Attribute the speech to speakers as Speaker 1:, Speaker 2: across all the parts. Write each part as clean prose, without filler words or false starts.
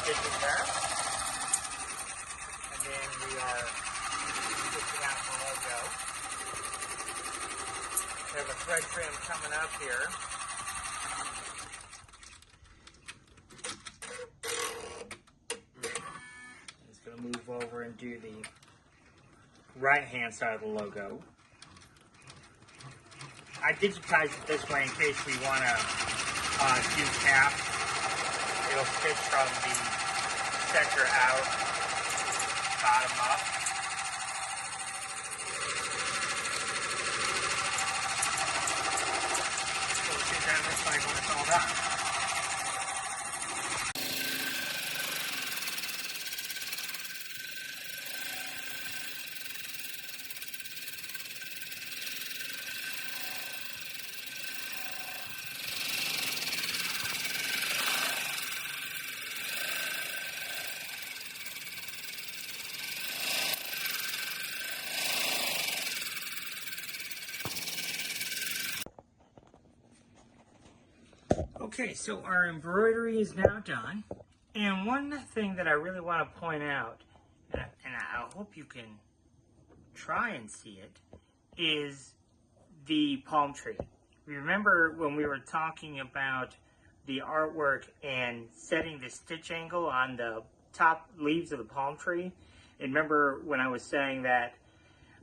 Speaker 1: stitches there. And then we are stitching out the logo. We have a thread trim coming up here. It's going to move over and do the right-hand side of the logo. I digitized it this way in case we want to do caps. It'll stitch from the center out, bottom up. So we'll see what that looks like when it's all done. Okay, so our embroidery is now done. And one thing that I really want to point out, and I hope you can try and see it, is the palm tree. Remember when we were talking about the artwork and setting the stitch angle on the top leaves of the palm tree? And remember when I was saying that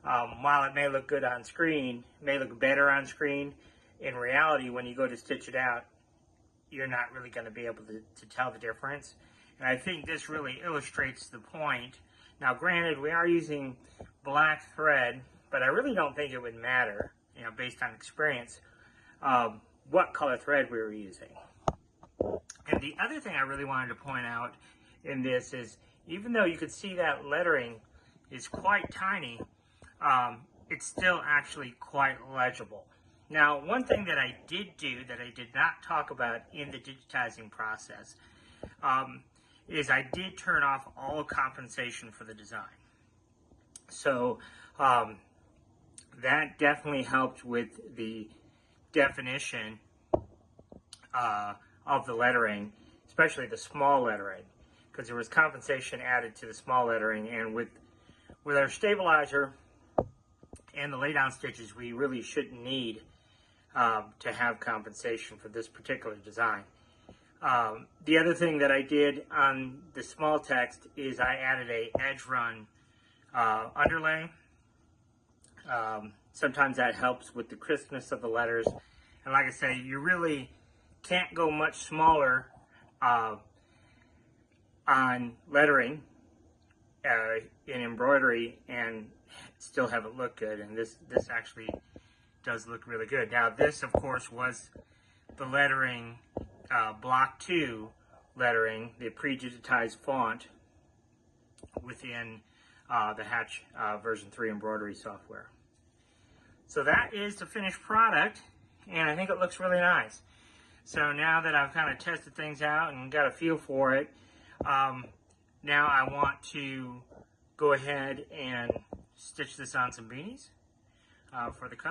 Speaker 1: while it may look good on screen, it may look better on screen, in reality when you go to stitch it out, you're not really going to be able to tell the difference. And I think this really illustrates the point. Now granted, we are using black thread, but I really don't think it would matter, you know, based on experience, what color thread we were using. And the other thing I really wanted to point out in this is, even though you could see that lettering is quite tiny, it's still actually quite legible. Now, one thing that I did do that I did not talk about in the digitizing process is I did turn off all compensation for the design. So that definitely helped with the definition of the lettering, especially the small lettering, because there was compensation added to the small lettering, and with our stabilizer and the lay down stitches, we really shouldn't need to have compensation for this particular design. The other thing that I did on the small text is I added a edge run underlay. Sometimes that helps with the crispness of the letters. And like I say, you really can't go much smaller on lettering in embroidery and still have it look good. And this actually does look really good. Now this, of course, was the lettering, block 2 lettering, the pre-digitized font within the Hatch version 3 embroidery software. So that is the finished product, and I think it looks really nice. So now that I've kind of tested things out and got a feel for it, now I want to go ahead and stitch this on some beanies for the customer.